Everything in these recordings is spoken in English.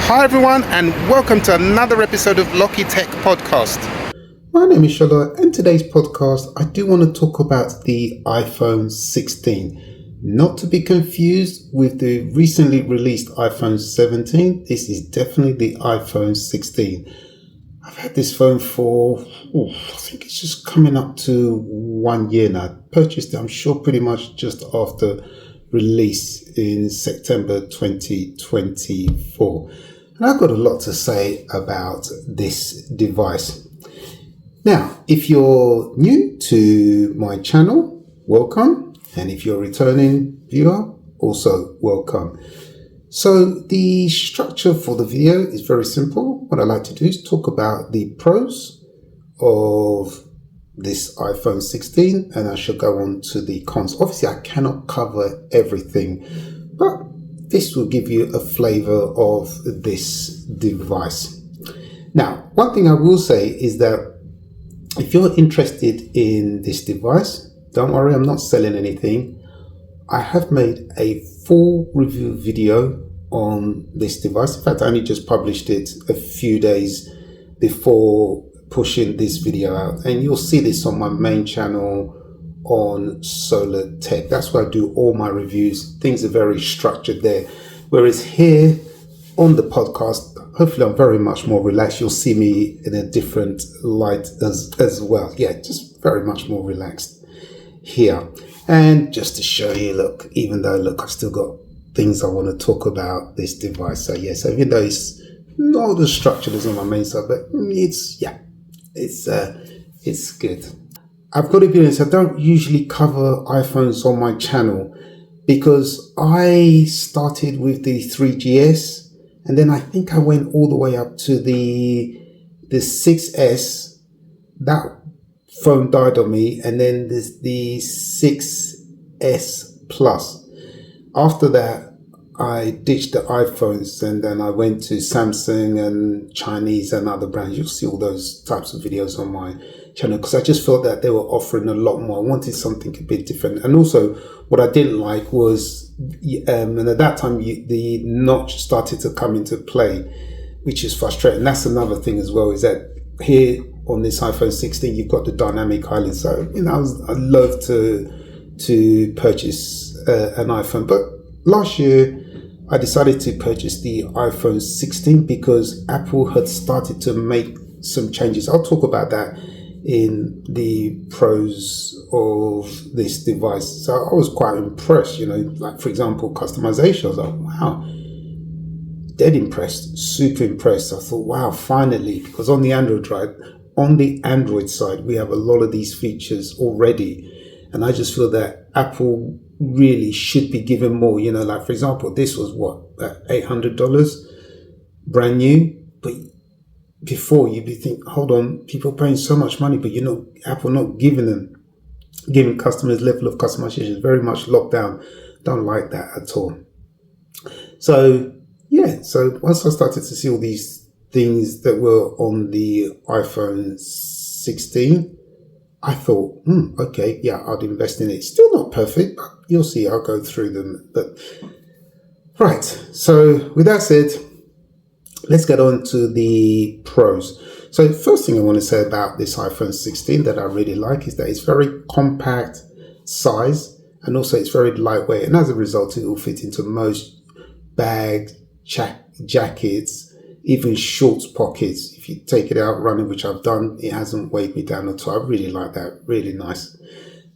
Hi everyone, and welcome to another episode of Locky Tech Podcast. My name is Shola, and today's podcast I do want to talk about the iPhone 16. Not to be confused with the recently released iPhone 17, this is definitely the iPhone 16. I've had this phone for, I think it's just coming up to 1 year now. I purchased it, I'm sure, pretty much just after release in September 2024. And I've got a lot to say about this device. Now, if you're new to my channel, welcome. And if you're a returning viewer, also welcome. So the structure for the video is very simple. What I like to do is talk about the pros of this iPhone 16, and I shall go on to the cons. Obviously, I cannot cover everything, but this will give you a flavor of this device. Now, one thing I will say is that if you're interested in this device, don't worry, I'm not selling anything. I have made a full review video on this device. In fact, I only just published it a few days before pushing this video out, and you'll see this on my main channel on Solar Tech. That's where I do all my reviews. Things are very structured there, whereas here on the podcast, hopefully I'm very much more relaxed. You'll see me in a different light as well. Yeah, just very much more relaxed here. And just to show you, look, even though, look, I've still got things I want to talk about this device. So yeah, so even though it's not as structured as on my main side, but it's good. I've got to be honest, I don't usually cover iPhones on my channel because I started with the 3GS, and then I think I went all the way up to the 6S. That phone died on me, and then there's the 6S Plus. After that, I ditched the iPhones, and then I went to Samsung and Chinese and other brands. You'll see all those types of videos on my channel because I just felt that they were offering a lot more. I wanted something a bit different. And also what I didn't like was, and at that time, the notch started to come into play, which is frustrating. That's another thing as well, is that here on this iPhone 16, you've got the dynamic island. So, I'd love to purchase an iPhone. But last year, I decided to purchase the iPhone 16 because Apple had started to make some changes. I'll talk about that in the pros of this device. So I was quite impressed, like for example, customization. I was like, wow, dead impressed, super impressed. I thought, wow, finally, because on the Android side, we have a lot of these features already. And I just feel that Apple really should be given more, like for example, this was $800 brand new, but before you'd be thinking, hold on, people paying so much money, but Apple not giving customers level of customization is very much locked down. Don't like that at all. So so once I started to see all these things that were on the iPhone 16, I thought, okay, yeah, I'd invest in it. Still not perfect, but you'll see, I'll go through them. But right, so with that said, let's get on to the pros. So the first thing I want to say about this iPhone 16 that I really like is that it's very compact size, and also it's very lightweight. And as a result, it will fit into most bags, jackets, even shorts pockets. If you take it out running, which I've done, it hasn't weighed me down at all. I really like that. Really nice.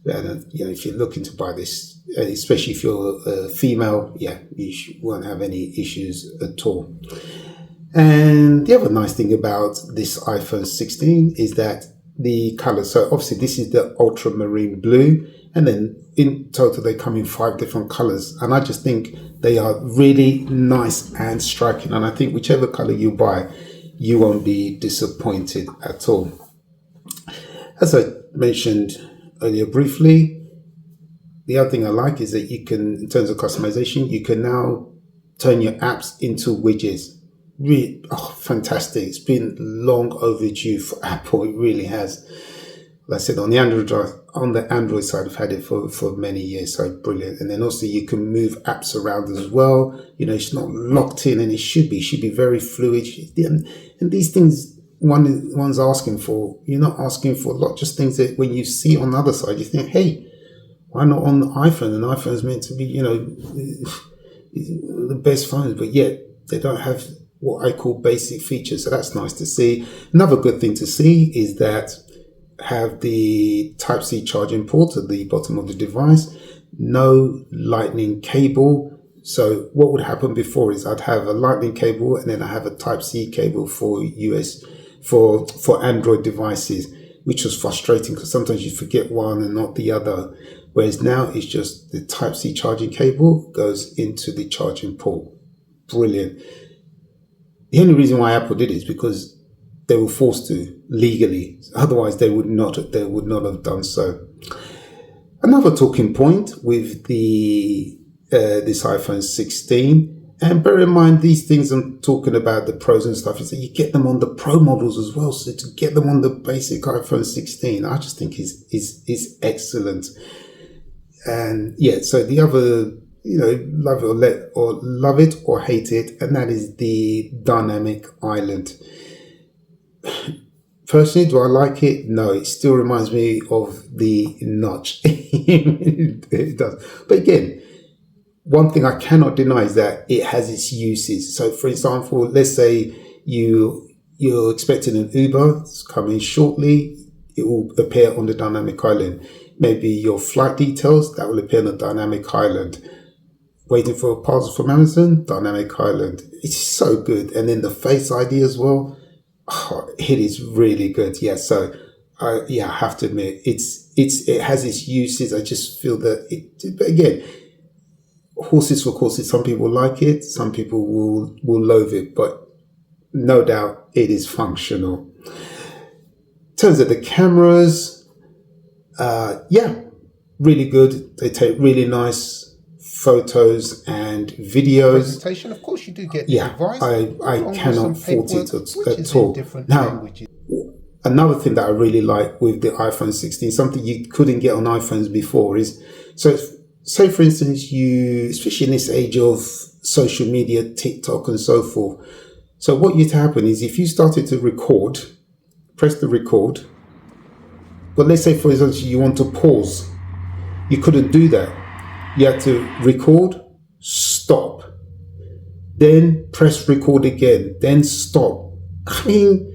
And, if you're looking to buy this, especially if you're a female, you won't have any issues at all. And the other nice thing about this iPhone 16 is that the color. So obviously this is the ultramarine blue, and then in total they come in 5 different colors. And I just think they are really nice and striking. And I think whichever color you buy, you won't be disappointed at all. As I mentioned earlier briefly, the other thing I like is that you can, in terms of customization, you can now turn your apps into widgets. Really, fantastic. It's been long overdue for Apple. It really has. like I said, on the Android side, I've had it for many years, so brilliant. And then also you can move apps around as well. It's not locked in, and it should be very fluid. And these things one's asking for. You're not asking for a lot, just things that when you see on the other side, you think, hey, why not on the iPhone? And iPhone is meant to be, the best phones, but yet they don't have what I call basic features. So that's nice to see. Another good thing to see is that have the Type-C charging port at the bottom of the device, no lightning cable. So what would happen before is I'd have a lightning cable and then I have a Type-C cable for for Android devices, which was frustrating because sometimes you forget one and not the other. Whereas now it's just the Type-C charging cable goes into the charging port. Brilliant. The only reason why Apple did it is because they were forced to legally. Otherwise, they would not have done so. Another talking point with this iPhone 16, and bear in mind these things I'm talking about, the pros and stuff, is that you get them on the Pro models as well. So to get them on the basic iPhone 16, I just think is excellent. And yeah, so the other, love it or hate it, and that is the dynamic island. Personally, do I like it? No, it still reminds me of the notch. It does. But again, one thing I cannot deny is that it has its uses. So for example, let's say you're expecting an Uber, it's coming shortly, it will appear on the dynamic island. Maybe your flight details, that will appear on the dynamic island. Waiting for a parcel from Amazon, dynamic island. It's so good. And then the Face ID as well. Oh, it is really good. Yeah. So, I have to admit, it has its uses. I just feel that but again, horses for courses. Some people like it. Some people will loathe it, but no doubt it is functional. In terms of the cameras, really good. They take really nice photos and videos. Presentation, of course, you do get the device. I cannot fault it at all. Now, another thing that I really like with the iPhone 16, something you couldn't get on iPhones before, is say for instance, especially in this age of social media, TikTok and so forth. So what used to happen is if you started to record, press the record, but let's say for instance you want to pause, you couldn't do that. You had to record, stop, then press record again, then stop. I mean,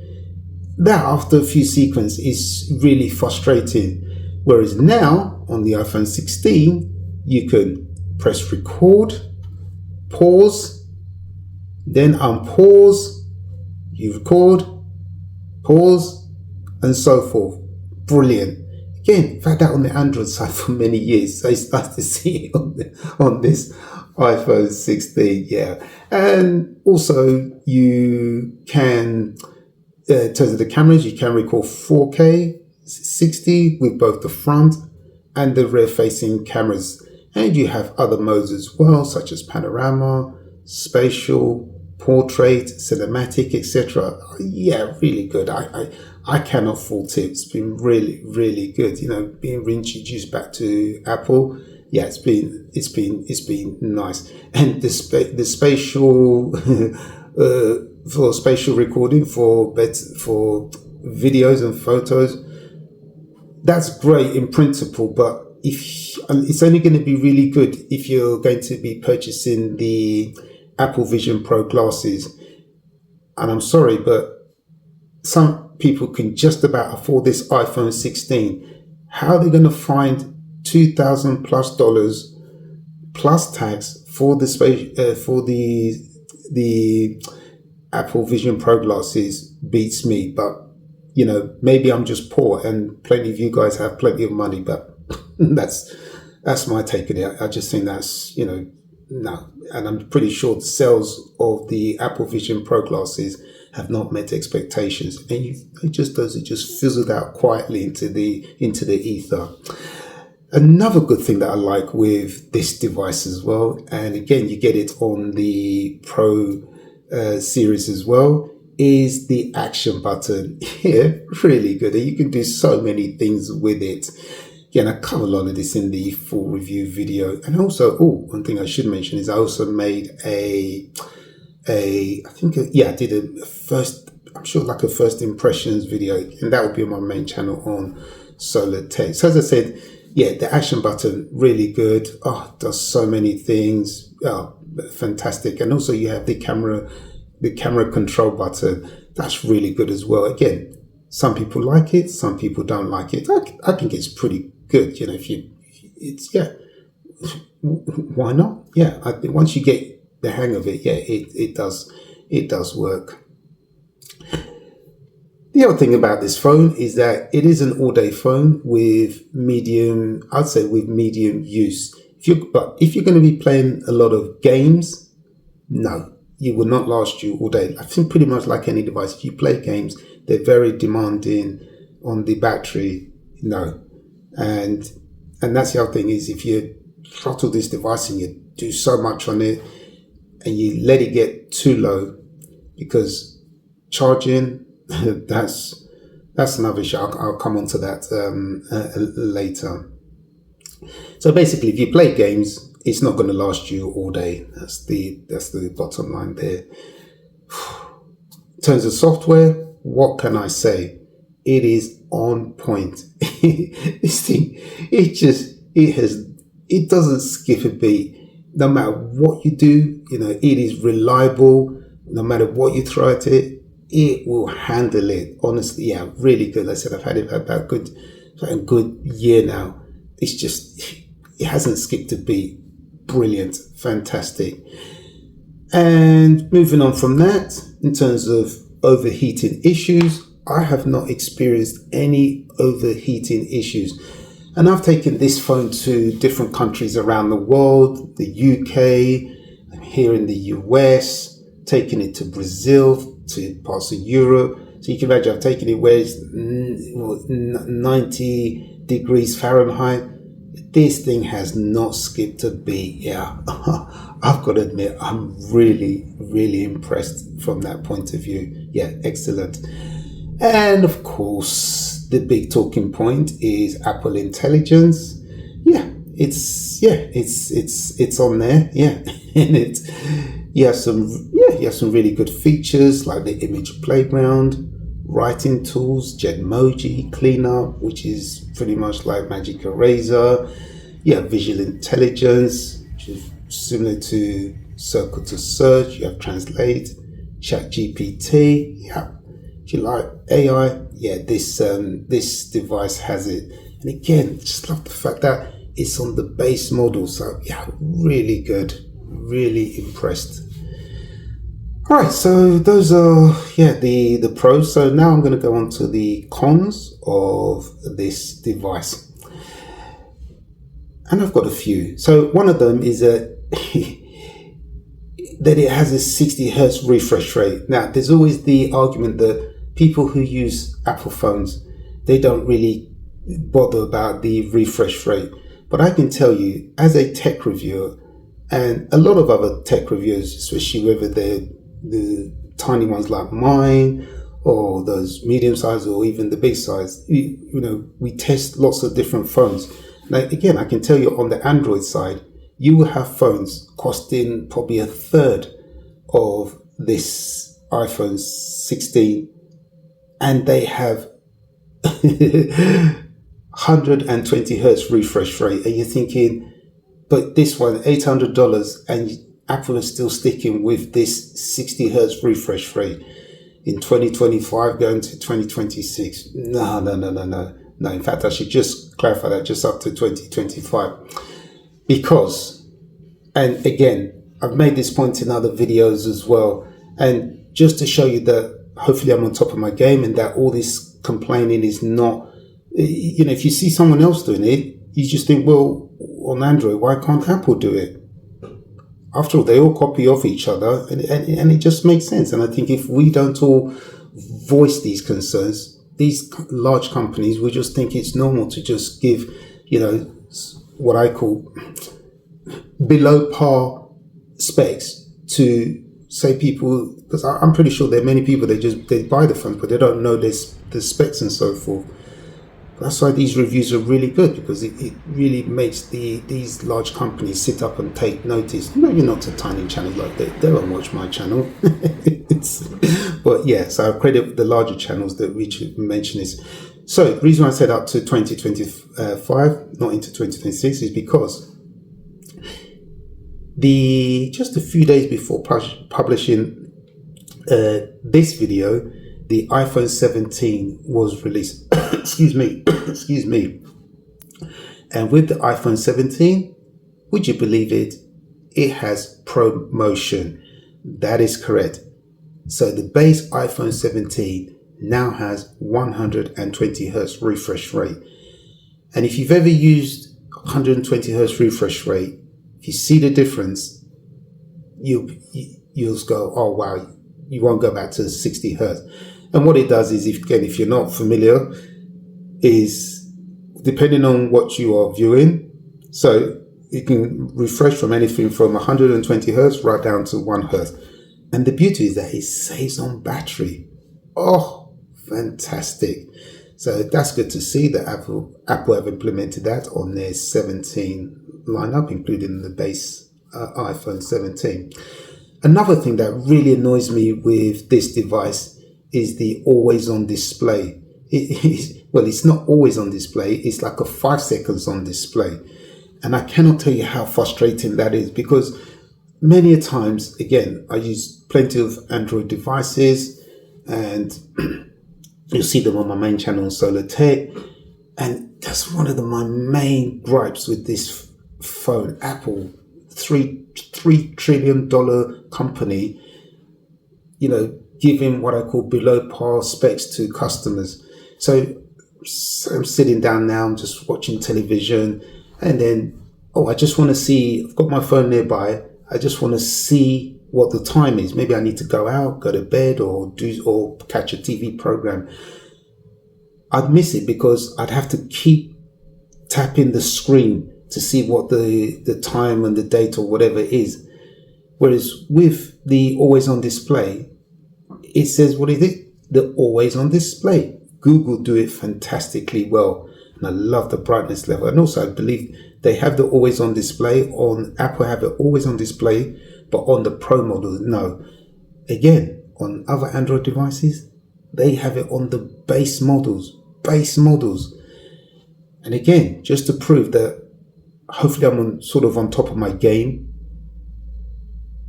that after a few sequences is really frustrating. Whereas now on the iPhone 16, you can press record, pause, then unpause, you record, pause, and so forth. Brilliant. Again, I've had that on the Android side for many years. So it's nice to see it on this iPhone 16. Yeah. And also you can, in terms of the cameras, you can record 4K 60 with both the front and the rear facing cameras. And you have other modes as well, such as panorama, spatial, portrait, cinematic, etc. Yeah, really good. I cannot fault it. It's been really, really good. Being reintroduced back to Apple. Yeah, it's been nice. And the spatial for spatial recording for videos and photos, that's great in principle. But it's only going to be really good if you're going to be purchasing the Apple Vision Pro glasses. And I'm sorry, but some people can just about afford this iPhone 16. How are they going to find $2,000 plus plus tax for the Apple Vision Pro glasses beats me. But maybe I'm just poor, and plenty of you guys have plenty of money. But that's my take on it. I just think that's no, and I'm pretty sure the sales of the Apple Vision Pro glasses have not met expectations, and it just fizzled out quietly into the ether. Another good thing that I like with this device as well, and again you get it on the Pro series as well, is the action button. Yeah, really good. And you can do so many things with it. Yeah, and I cover a lot of this in the full review video. And also, one thing I should mention is I also made I did a first, I'm sure like a first impressions video, and that will be on my main channel on solar tech. So as I said, yeah, the action button, really good. Oh, does so many things. Oh, fantastic. And also you have the camera control button. That's really good as well. Again, some people like it, some people don't like it. I think it's pretty good. You know, why not? Yeah, I think once you get the hang of it, yeah, it does work. The other thing about this phone is that it is an all-day phone with medium use. If you're going to be playing a lot of games, no, it will not last you all day. I think pretty much like any device, if you play games, they're very demanding on the battery. No, and that's the other thing is if you throttle this device and you do so much on it and you let it get too low, because charging, that's another issue. I'll come on to that later. So basically, if you play games, it's not going to last you all day. That's the bottom line there. In terms of software, what can I say? It is on point. This thing, it doesn't skip a beat. No matter what you do, it is reliable. No matter what you throw at it, it will handle it. Honestly, yeah, really good. Like I said, I've had it for about a good year now. It's just, it hasn't skipped a beat. Brilliant, fantastic. And moving on from that, in terms of overheating issues, I have not experienced any overheating issues. And I've taken this phone to different countries around the world, the UK, here in the US, taking it to Brazil, to parts of Europe. So you can imagine I've taken it where it's 90 degrees Fahrenheit. This thing has not skipped a beat. Yeah, I've got to admit, I'm really, really impressed from that point of view. Yeah, excellent. And of course, the big talking point is Apple Intelligence. Yeah, it's on there. Yeah, and you have some really good features like the image playground, writing tools, Genmoji, cleanup, which is pretty much like Magic Eraser. You have visual intelligence, which is similar to Circle to Search. You have Translate, ChatGPT. Yeah, if you like AI, yeah, this device has it. And again, just love the fact that it's on the base model. So yeah, really good, really impressed. All right, so those are the pros. So now I'm going to go on to the cons of this device, and I've got a few. So one of them is that it has a 60 hertz refresh rate. Now, there's always the argument that people who use Apple phones, they don't really bother about the refresh rate. But I can tell you, as a tech reviewer, and a lot of other tech reviewers, especially whether they're the tiny ones like mine or those medium size or even the big size, we test lots of different phones. Now, again, I can tell you on the Android side, you will have phones costing probably a third of this iPhone 16, and they have 120 hertz refresh rate, and you're thinking, but this one, $800, and Apple is still sticking with this 60 hertz refresh rate in 2025 going to 2026. No. In fact, I should just clarify that, just up to 2025. Because, and again, I've made this point in other videos as well, and just to show you that hopefully I'm on top of my game and that all this complaining is not, if you see someone else doing it, you just think, well, on Android, why can't Apple do it? After all, they all copy off each other, and it just makes sense. And I think if we don't all voice these concerns, these large companies will just think it's normal to just give, what I call below par specs to say people, because I'm pretty sure there are many people they buy the phones, but they don't know this the specs and so forth. That's why these reviews are really good, because it really makes these large companies sit up and take notice. Maybe not to tiny channels like that. They don't watch my channel. But yeah, so I credit the larger channels that Richard mentioned is. So the reason I said up to 2025, not into 2026, is because just a few days before publishing this video, the iPhone 17 was released. excuse me. And with the iPhone 17, would you believe it? It has ProMotion. That is correct. So the base iPhone 17 now has 120 hertz refresh rate. And if you've ever used 120 hertz refresh rate, if you see the difference, you'll go, oh wow, you won't go back to 60 hertz. And what it does is, if you're not familiar, is depending on what you are viewing, so it can refresh from anything from 120 hertz right down to 1 hertz. And the beauty is that it saves on battery. Oh, fantastic. So that's good to see that Apple have implemented that on their 17 lineup, including the base iPhone 17. Another thing that really annoys me with this device is the always on display. It's not always on display. It's like a 5 seconds on display. And I cannot tell you how frustrating that is, because many a times, again, I use plenty of Android devices, and you'll see them on my main channel on Solar Tech. And that's one of my main gripes with this phone. Apple, $3 trillion company, giving what I call below par specs to customers. So I'm sitting down now, I'm just watching television, and then, I just want to see, I've got my phone nearby, I just want to see what the time is. Maybe I need to go out, go to bed, or catch a TV program. I'd miss it because I'd have to keep tapping the screen to see what the time and the date or whatever it is. Whereas with the always on display, it says, what is it? The always on display. Google do it fantastically well. And I love the brightness level. And also I believe they have the always on display on Apple, have it always on display, but on the Pro model, no. Again, on other Android devices, they have it on the base models. And again, just to prove that hopefully I'm on top of my game,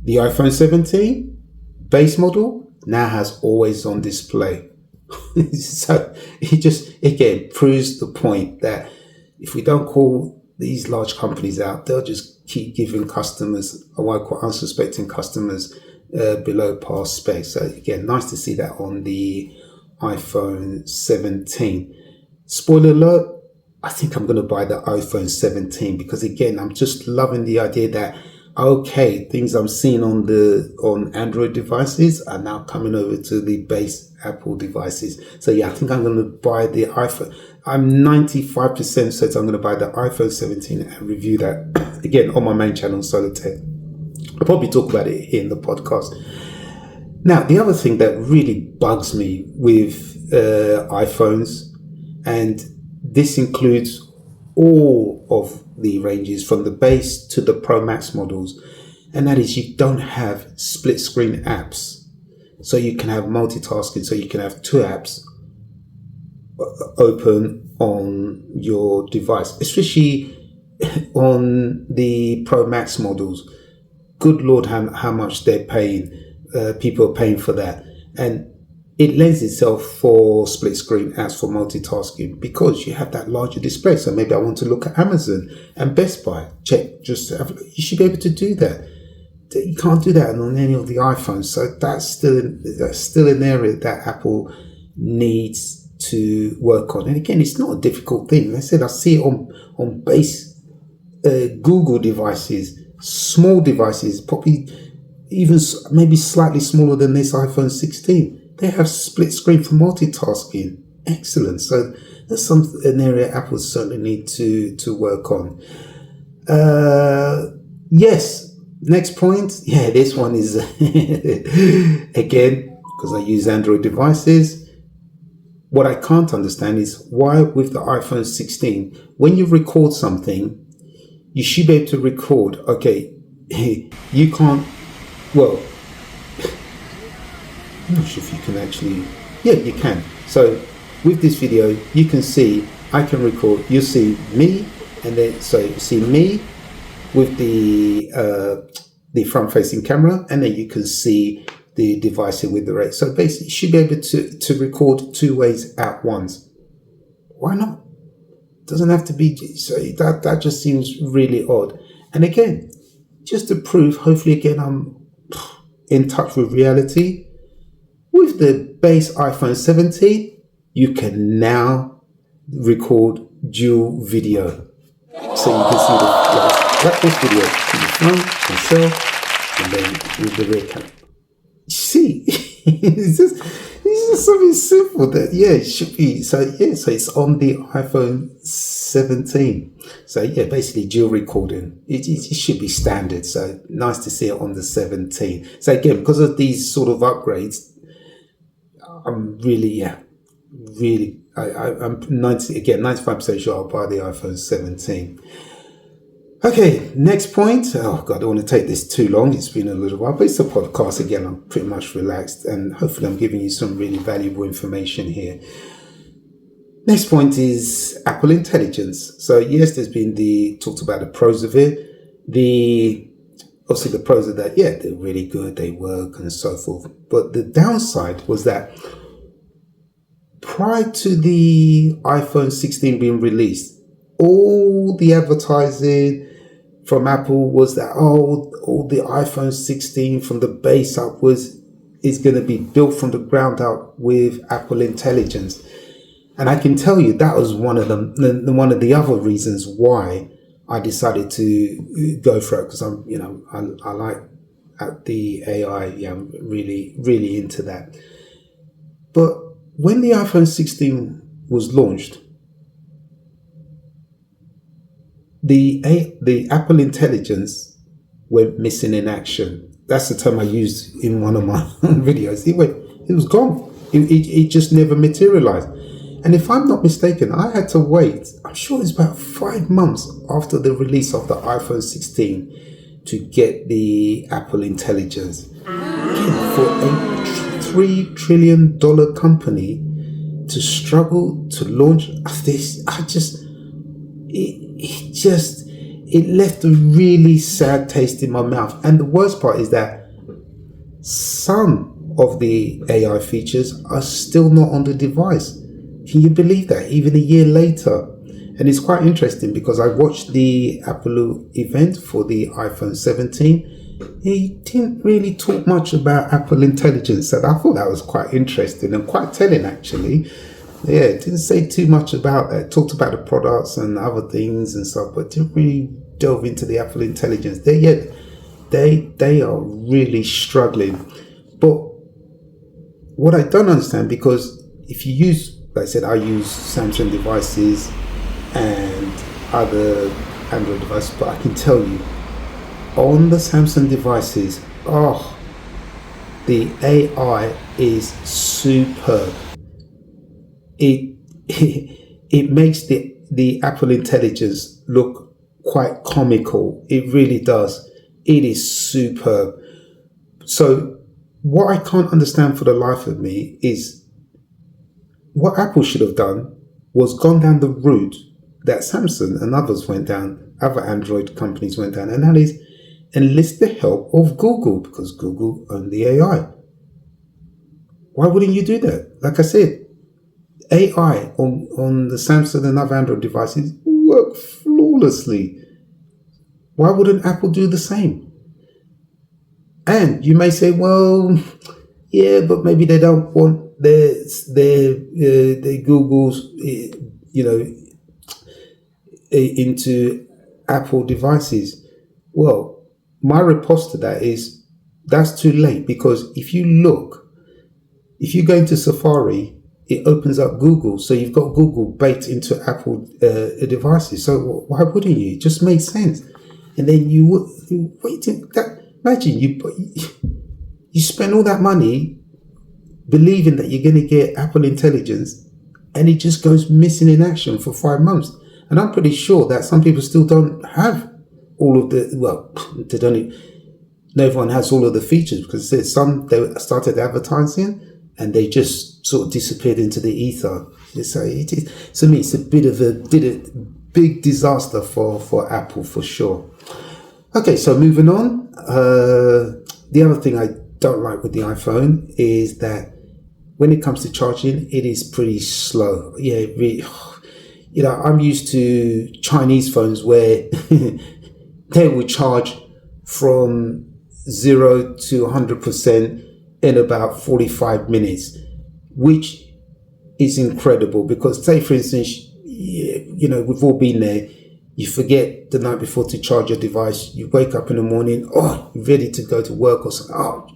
the iPhone 17 base model now has always on display. So it just, again, proves the point that if we don't call these large companies out, they'll just keep giving customers, or what I call unsuspecting customers, below par specs. So again, nice to see that on the iPhone 17. Spoiler alert, I think I'm going to buy the iPhone 17 because, again, I'm just loving the idea that, okay, things I'm seeing on Android devices are now coming over to the base Apple devices. So yeah, I think I'm going to buy the iPhone. I'm 95% certain I'm going to buy the iPhone 17 and review that again on my main channel, Solar Tech. I'll probably talk about it in the podcast. Now, the other thing that really bugs me with iPhones, and this includes all of the ranges from the base to the Pro Max models, and that is you don't have split screen apps. So you can have multitasking, so you can have two apps open on your device, especially on the Pro Max models. Good Lord, how much they're paying. People are paying for that. And it lends itself for split screen apps for multitasking because you have that larger display. So maybe I want to look at Amazon and Best Buy. You should be able to do that. You can't do that on any of the iPhones. So that's still an area that Apple needs to work on. And again, it's not a difficult thing. Like I said, I see it on base Google devices, small devices, probably even maybe slightly smaller than this iPhone 16. They have split screen for multitasking. Excellent. So that's an area Apple certainly need to work on. Yes, Next point, yeah, this one is again, because I use Android devices. What I can't understand is why with the iPhone 16, when you record something, you should be able to record. Okay, you can't. Well, I'm not sure if you can actually. Yeah, you can. So with this video, you can see I can record. You see me, and then so you see me with the front-facing camera, and then you can see the device here with the rate. So basically, you should be able to record two ways at once. Why not? Doesn't have to be. So that just seems really odd. And again, just to prove, hopefully again I'm in touch with reality. With the base iPhone 17, you can now record dual video. So you can see like this video in the front, myself, and then with the rear camera. You see, it's just something simple that, yeah, it should be. So yeah, so it's on the iPhone 17. So yeah, basically dual recording. It should be standard. So nice to see it on the 17. So again, because of these sort of upgrades, I'm really, I'm 95% sure I'll buy the iPhone 17. Okay, next point. Oh God, I don't want to take this too long. It's been a little while, but it's a podcast. Again, I'm pretty much relaxed, and hopefully I'm giving you some really valuable information here. Next point is Apple Intelligence. So yes, there's been talked about the pros of it. Obviously the pros of that, yeah, they're really good, they work and so forth. But the downside was that prior to the iPhone 16 being released, all the advertising from Apple was that, all the iPhone 16 from the base upwards is going to be built from the ground up with Apple Intelligence. And I can tell you that was one of the other reasons why I decided to go for it, because I like the AI. Yeah, I'm really, really into that. But when the iPhone 16 was launched, the Apple Intelligence went missing in action. That's the term I used in one of my videos. It was gone. It just never materialized. And if I'm not mistaken, I had to wait, I'm sure it's about 5 months after the release of the iPhone 16 to get the Apple Intelligence. Again, for a $3 trillion company to struggle to launch this, it left a really sad taste in my mouth. And the worst part is that some of the AI features are still not on the device. Can you believe that? Even a year later. And it's quite interesting because I watched the Apple event for the iPhone 17. He didn't really talk much about Apple Intelligence, and I thought that was quite interesting and quite telling, actually. Yeah, didn't say too much about that. Talked about the products and other things and stuff, but didn't really delve into the Apple Intelligence. They are really struggling. But what I don't understand, because if you use, like I said, I use Samsung devices and other Android devices, but I can tell you, on the Samsung devices, the AI is superb. It makes the Apple Intelligence look quite comical. It really does. It is superb. So what I can't understand for the life of me is what Apple should have done was gone down the route that Samsung and others went down, other Android companies went down, and that is enlist the help of Google, because Google own the AI. Why wouldn't you do that? Like I said, AI on the Samsung and other Android devices work flawlessly. Why wouldn't Apple do the same? And you may say, well, yeah, but maybe they don't want their Google's, into Apple devices. Well, my response to that is that's too late, because if you go into Safari, it opens up Google, so you've got Google baked into Apple devices. So why wouldn't you? It just makes sense. And then you would wait that. Imagine you spend all that money believing that you're going to get Apple Intelligence, and it just goes missing in action for 5 months. And I'm pretty sure that some people still don't have all of the, well, they don't even, no everyone has all of the features, because there's some they started advertising and they just sort of disappeared into the ether. So it is, to me, it's a bit of a big disaster for Apple, for sure. Okay, so moving on. The other thing I don't like with the iPhone is that when it comes to charging, it is pretty slow. Yeah, really, you know, I'm used to Chinese phones where they will charge from 0 to 100% in about 45 minutes, which is incredible. Because, say, for instance, you know, we've all been there. You forget the night before to charge your device. You wake up in the morning, you're ready to go to work or something.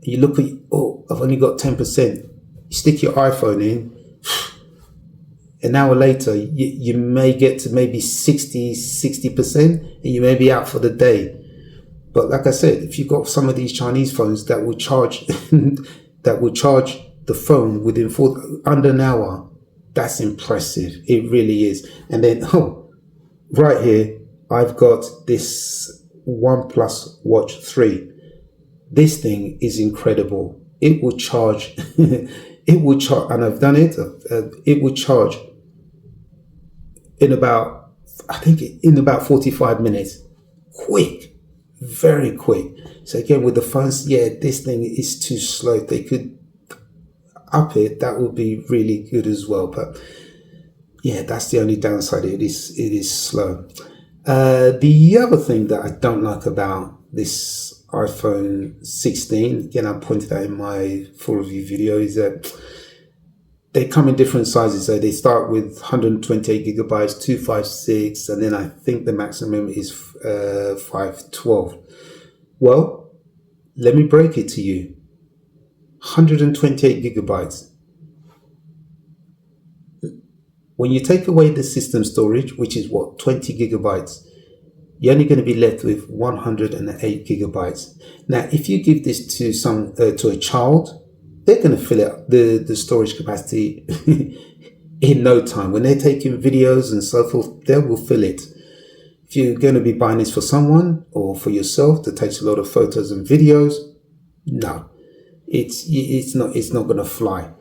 You look at, I've only got 10%. You stick your iPhone in. An hour later, you may get to maybe 60%, and you may be out for the day. But like I said, if you've got some of these Chinese phones that will charge, the phone within under an hour, that's impressive. It really is. And then, right here, I've got this OnePlus Watch 3. This thing is incredible. It will charge, and I've done it. It will charge in about 45 minutes. Quick, very quick. So again, with the phones, this thing is too slow. If they could up it, that would be really good as well. But yeah, that's the only downside. It is slow. The other thing that I don't like about this iPhone 16, again, I pointed out in my full review video, is that they come in different sizes. So they start with 128 gigabytes, 256, and then I think the maximum is 512. Well, let me break it to you. 128 gigabytes. When you take away the system storage, which is 20 gigabytes, you're only going to be left with 108 gigabytes. Now, if you give this to a child, they're going to fill it the storage capacity in no time. When they're taking videos and so forth, they will fill it. If you're going to be buying this for someone or for yourself that takes a lot of photos and videos, no, it's not going to fly.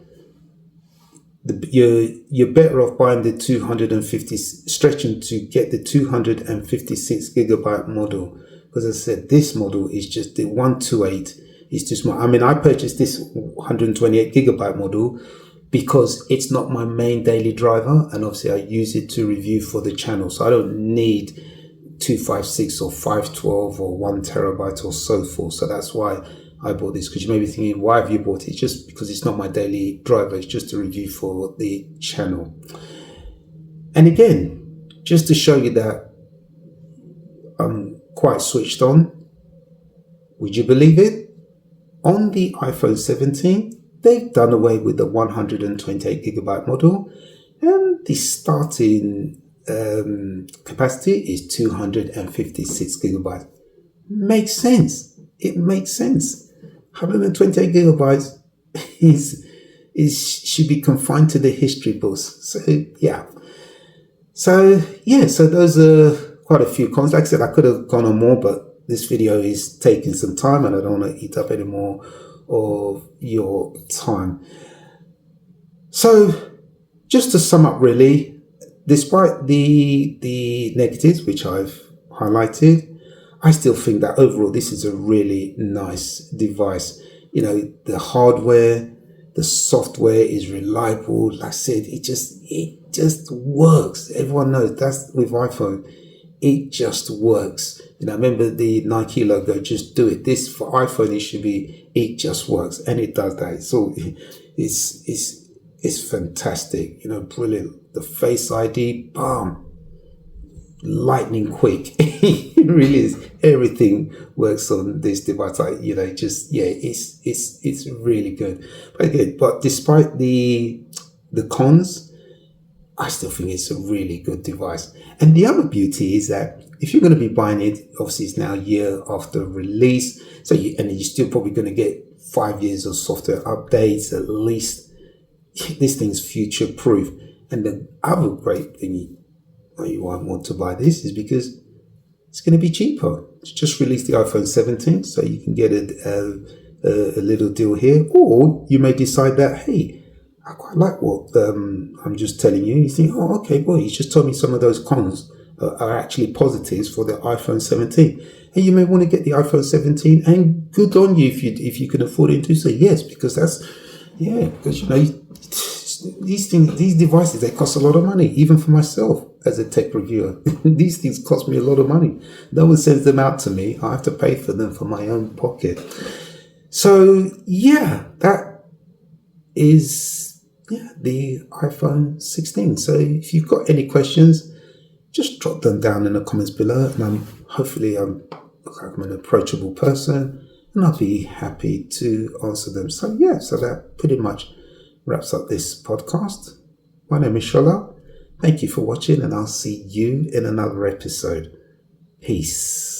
You're better off buying the 250, stretching to get the 256 gigabyte model, because as I said, this model is just, the 128 is too small. I mean, I purchased this 128 gigabyte model because it's not my main daily driver, and obviously I use it to review for the channel, so I don't need 256 or 512 or 1 terabyte or so forth. So that's why I bought this, because you may be thinking, why have you bought it? It's just because it's not my daily driver. It's just a review for the channel. And again, just to show you that I'm quite switched on, would you believe it? On the iPhone 17, they've done away with the 128 gigabyte model, and the starting capacity is 256 gigabytes. Makes sense. It makes sense. 128 gigabytes should be confined to the history books. So those are quite a few cons. Like I said, I could have gone on more, but this video is taking some time and I don't want to eat up any more of your time. So just to sum up, really, despite the negatives which I've highlighted, I still think that overall this is a really nice device. You know, the hardware, the software is reliable. Like I said, it just works. Everyone knows that's with iPhone. It just works. You know, remember the Nike logo, just do it. This for iPhone, it just works, and it does that. So it's fantastic. You know, brilliant. The Face ID, bam. Lightning quick. It really is. Everything works on this device. It's really good. But again, despite the cons, I still think it's a really good device. And the other beauty is that if you're going to be buying it, obviously it's now a year after release, and you're still probably going to get 5 years of software updates at least. This thing's future proof. And the other great thing why you might want to buy this is because it's going to be cheaper. It's just released the iPhone 17, so you can get a little deal here, or you may decide that, hey, I quite like what I'm just telling you. You think, oh, okay, well, he's just told me some of those cons are actually positives for the iPhone 17. And you may want to get the iPhone 17, and good on you if you can afford it to say yes, because because these devices, they cost a lot of money, even for myself as a tech reviewer. These things cost me a lot of money. No one sends them out to me. I have to pay for them from my own pocket. So that is the iPhone 16. So if you've got any questions, just drop them down in the comments below, and hopefully I'm an approachable person, and I'll be happy to answer them. So that pretty much wraps up this podcast. My name is Shola. Thank you for watching, and I'll see you in another episode. Peace.